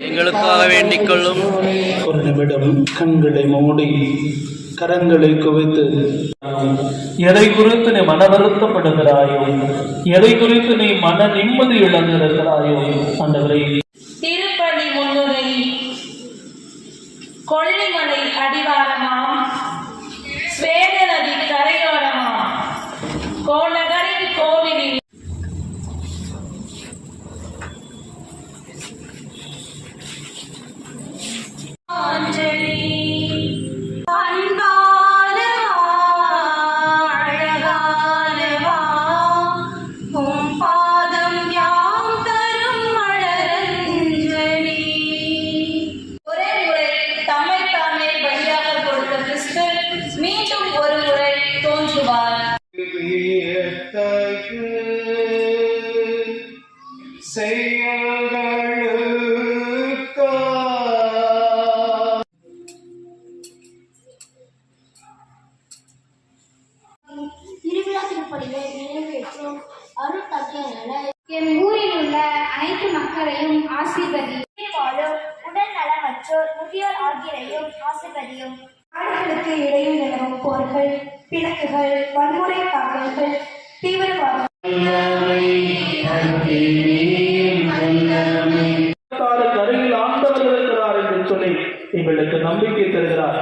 எங்களுக்காக வேண்டிக் கொள்ளும். ஒரு நிமிடம் கண்களை மூடி கரங்களை குவித்து, எதை குறித்து நீ மன வருத்தப்படுகிறாயோ, எதை குறித்து நீ மன நிம்மதி இழந்திருக்கிறாயோ, ஆண்டவரே. திருப்பதி முன்னுரை. கொல்லிமலை அடிவாரமாம், ஸ்வேத நதி கரையோரமாம், கோநகரின் கோவிலில் என் ஊரில் உள்ள அனைத்து மக்களையும் ஆசீர்வதி. வாழும் உடல் நலமற்றோர், முதியோர் ஆகியோரையும் ஆசீர்வதியும். நாடுகளுக்கு இடையில் நிலவும் போர்கள், பிணக்குகள், வன்முறை தாக்கல்கள், தீவிரவாதம் கரையில் ஆண்டவர் இருக்கிறார் என்று சொல்லி எங்களுக்கு நம்பிக்கை தருகிறார்.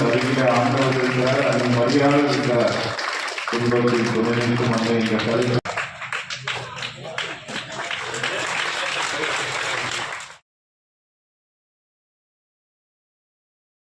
அருகில ஆண்டவர் இருக்கிறார், அது மரியாதை இருக்கிறார். துன்பத்தில் துணைக்கும் அந்த